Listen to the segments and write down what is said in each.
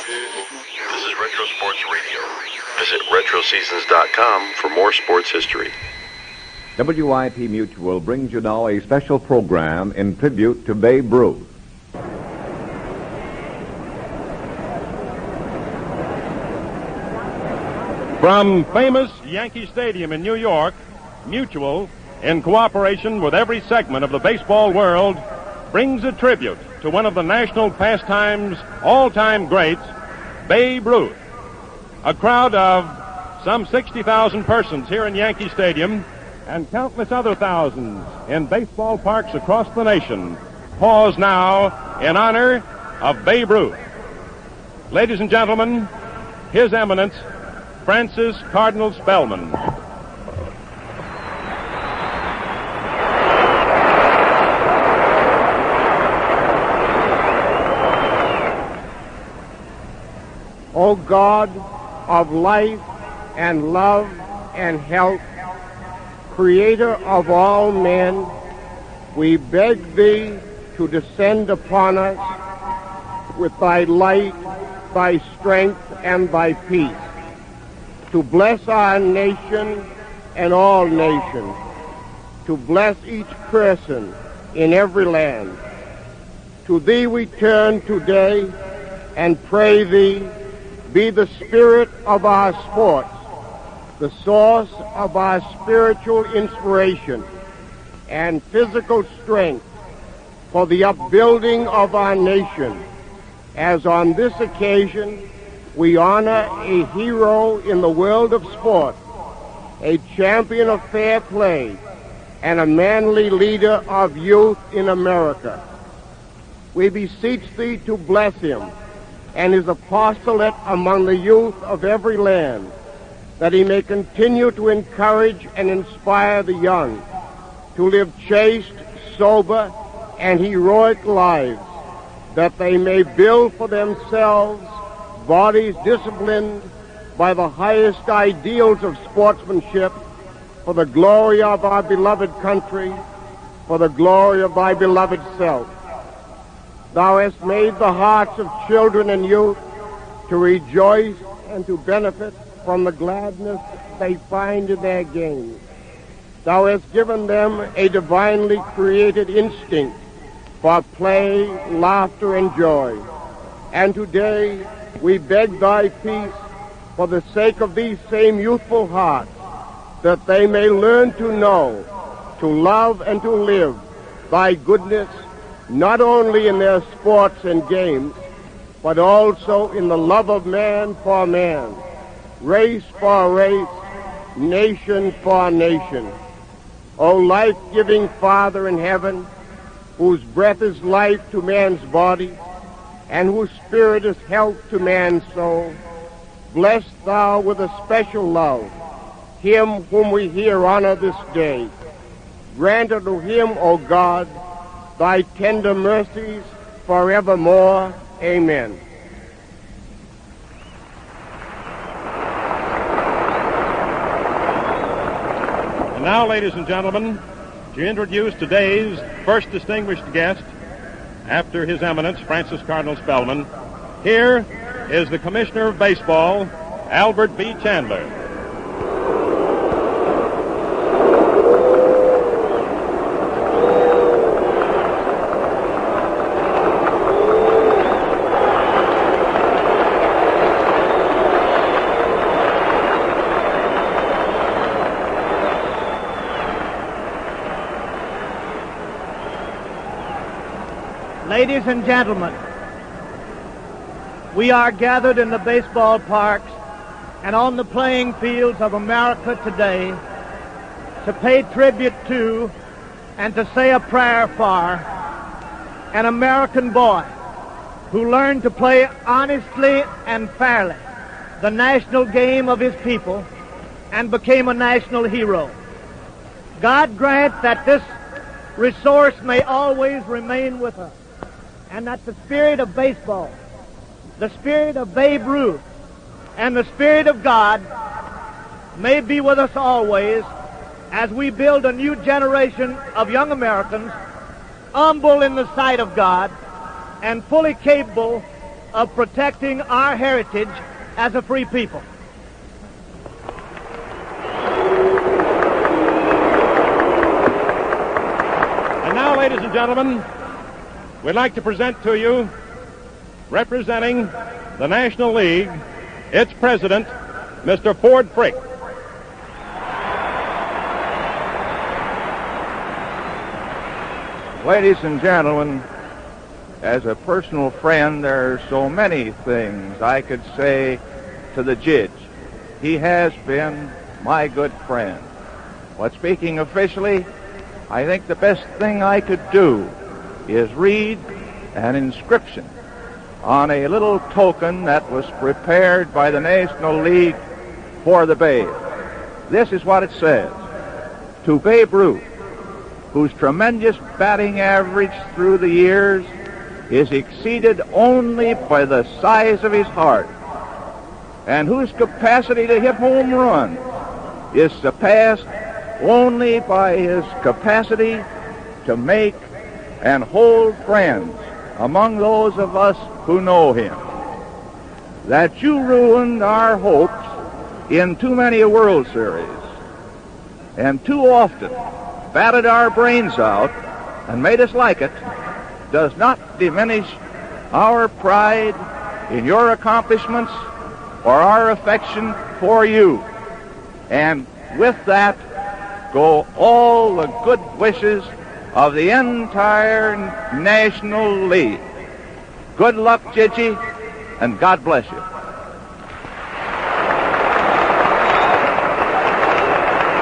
This is Retro Sports Radio. Visit RetroSeasons.com for more sports history. WIP Mutual brings you now a special program in tribute to Babe Ruth. From famous Yankee Stadium in New York, Mutual, in cooperation with every segment of the baseball world, brings a tribute to one of the national pastime's all-time greats, Babe Ruth. A crowd of some 60,000 persons here in Yankee Stadium and countless other thousands in baseball parks across the nation pause now in honor of Babe Ruth. Ladies and gentlemen, His Eminence, Francis Cardinal Spellman. O God of life and love and health, Creator of all men, we beg Thee to descend upon us with Thy light, Thy strength, and Thy peace, to bless our nation and all nations, to bless each person in every land. To Thee we turn today and pray Thee, be the spirit of our sports, the source of our spiritual inspiration and physical strength for the upbuilding of our nation, as on this occasion we honor a hero in the world of sport, a champion of fair play, and a manly leader of youth in America. We beseech Thee to bless him and his apostolate among the youth of every land, that he may continue to encourage and inspire the young to live chaste, sober, and heroic lives, that they may build for themselves bodies disciplined by the highest ideals of sportsmanship for the glory of our beloved country, for the glory of Thy beloved self. Thou hast made the hearts of children and youth to rejoice and to benefit from the gladness they find in their games. Thou hast given them a divinely created instinct for play, laughter, and joy. And today we beg Thy peace for the sake of these same youthful hearts, that they may learn to know, to love, and to live Thy goodness, not only in their sports and games, but also in the love of man for man, race for race, nation for nation. O life-giving Father in heaven, whose breath is life to man's body, and whose spirit is health to man's soul, bless Thou with a special love him whom we here honor this day. Grant unto him, O God, Thy tender mercies forevermore. Amen. And now, ladies and gentlemen, to introduce today's first distinguished guest, after His Eminence, Francis Cardinal Spellman, here is the Commissioner of Baseball, Albert B. Chandler. Ladies and gentlemen, we are gathered in the baseball parks and on the playing fields of America today to pay tribute to and to say a prayer for an American boy who learned to play honestly and fairly the national game of his people and became a national hero. God grant that this resource may always remain with us, and that the spirit of baseball, the spirit of Babe Ruth, and the spirit of God may be with us always as we build a new generation of young Americans humble in the sight of God and fully capable of protecting our heritage as a free people. And now, ladies and gentlemen, we'd like to present to you, representing the National League, its president, Mr. Ford Frick. Ladies and gentlemen, as a personal friend, there are so many things I could say to the judge. He has been my good friend. But speaking officially, I think the best thing I could do is read an inscription on a little token that was prepared by the National League for the Babe. This is what it says. To Babe Ruth, whose tremendous batting average through the years is exceeded only by the size of his heart, and whose capacity to hit home runs is surpassed only by his capacity to make and hold friends among those of us who know him. That you ruined our hopes in too many a World Series, and too often batted our brains out and made us like it, does not diminish our pride in your accomplishments or our affection for you. And with that go all the good wishes of the entire National League. Good luck, Gigi, and God bless you.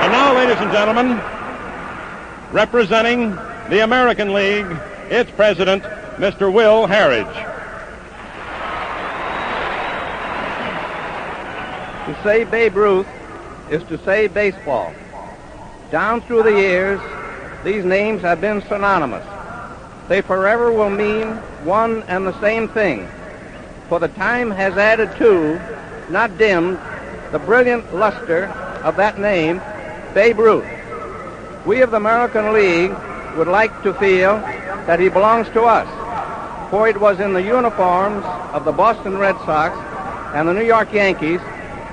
And now, ladies and gentlemen, representing the American League, its president, Mr. Will Harridge. To say Babe Ruth is to say baseball. Down through the years, these names have been synonymous. They forever will mean one and the same thing, for the time has added to, not dimmed, the brilliant luster of that name, Babe Ruth. We of the American League would like to feel that he belongs to us, for it was in the uniforms of the Boston Red Sox and the New York Yankees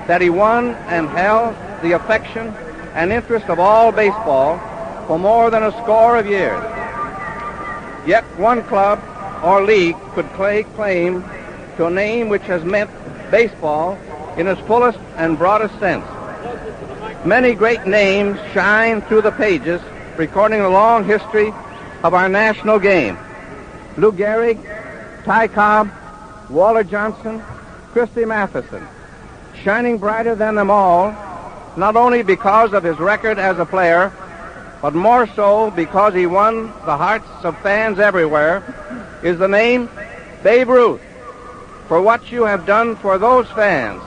that he won and held the affection and interest of all baseball for more than a score of years. Yet one club or league could lay claim to a name which has meant baseball in its fullest and broadest sense. Many great names shine through the pages, recording the long history of our national game. Lou Gehrig, Ty Cobb, Walter Johnson, Christy Matheson. Shining brighter than them all, not only because of his record as a player, but more so because he won the hearts of fans everywhere, is the name Babe Ruth. For what you have done for those fans,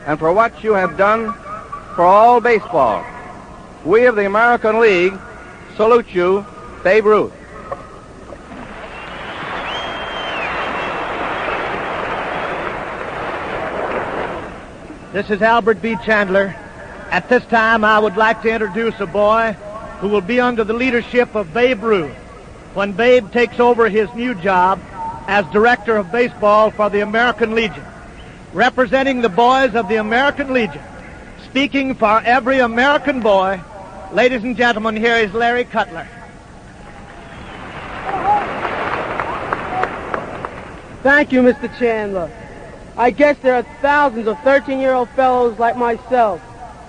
and for what you have done for all baseball, we of the American League salute you, Babe Ruth. This is Albert B. Chandler. At this time, I would like to introduce a boy who will be under the leadership of Babe Ruth when Babe takes over his new job as Director of Baseball for the American Legion. Representing the boys of the American Legion, speaking for every American boy, ladies and gentlemen, here is Larry Cutler. Thank you, Mr. Chandler. I guess there are thousands of 13-year-old fellows like myself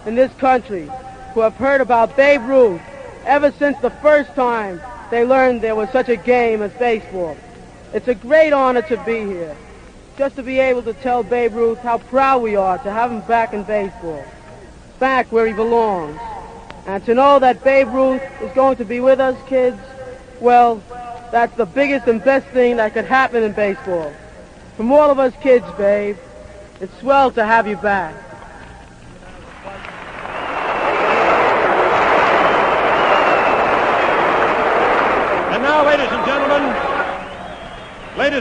in this country who have heard about Babe Ruth ever since the first time they learned there was such a game as baseball. It's a great honor to be here, just to be able to tell Babe Ruth how proud we are to have him back in baseball, back where he belongs. And to know that Babe Ruth is going to be with us, kids, well, that's the biggest and best thing that could happen in baseball. From all of us kids, Babe, it's swell to have you back. And now, ladies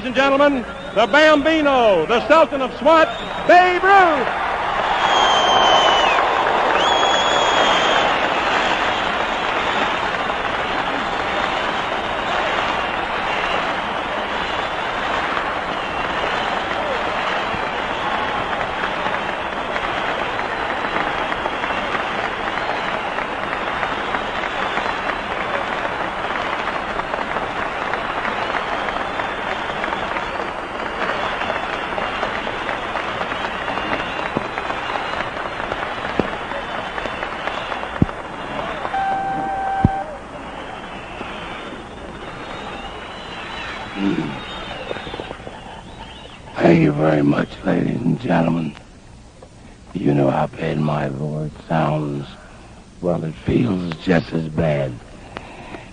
and gentlemen, the Bambino, the Sultan of SWAT, Babe Ruth. Thank you very much, ladies and gentlemen. You know how bad my voice sounds. Well, it feels just as bad.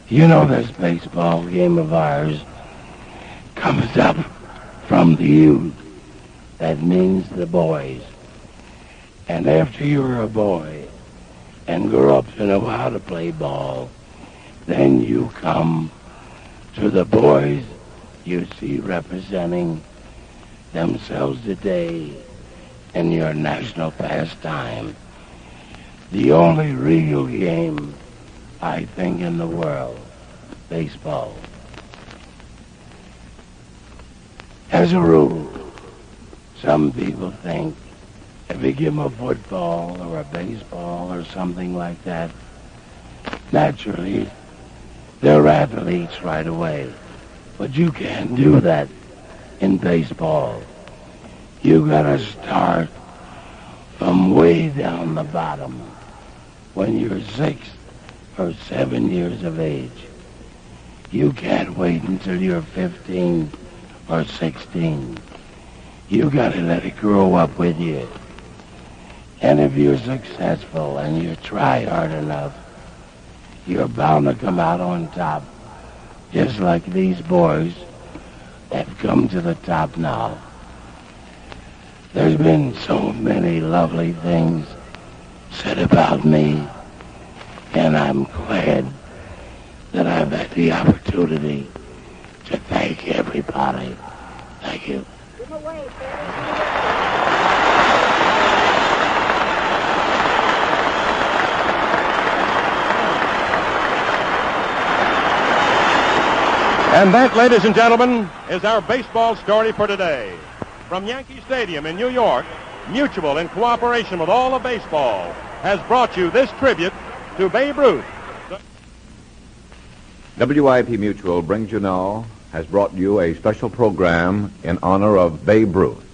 You know this baseball game of ours comes up from the youth. That means the boys. And after you're a boy and grow up to know how to play ball, then you come to the boys you see representing themselves today in your national pastime. The only real game, I think, in the world, baseball. As a rule, some people think if you give them a football or a baseball or something like that, naturally, they're athletes right away. But you can't do that in baseball. You gotta start from way down the bottom when you're 6 or 7 years of age. You can't wait until you're 15 or 16. You gotta let it grow up with you. And if you're successful and you try hard enough, you're bound to come out on top, just like these boys have come to the top now. There's been so many lovely things said about me, and I'm glad that I've had the opportunity to thank everybody. Thank you. And that, ladies and gentlemen, is our baseball story for today. From Yankee Stadium in New York, Mutual, in cooperation with all of baseball, has brought you this tribute to Babe Ruth. WIP Mutual brings you now, has brought you a special program in honor of Babe Ruth.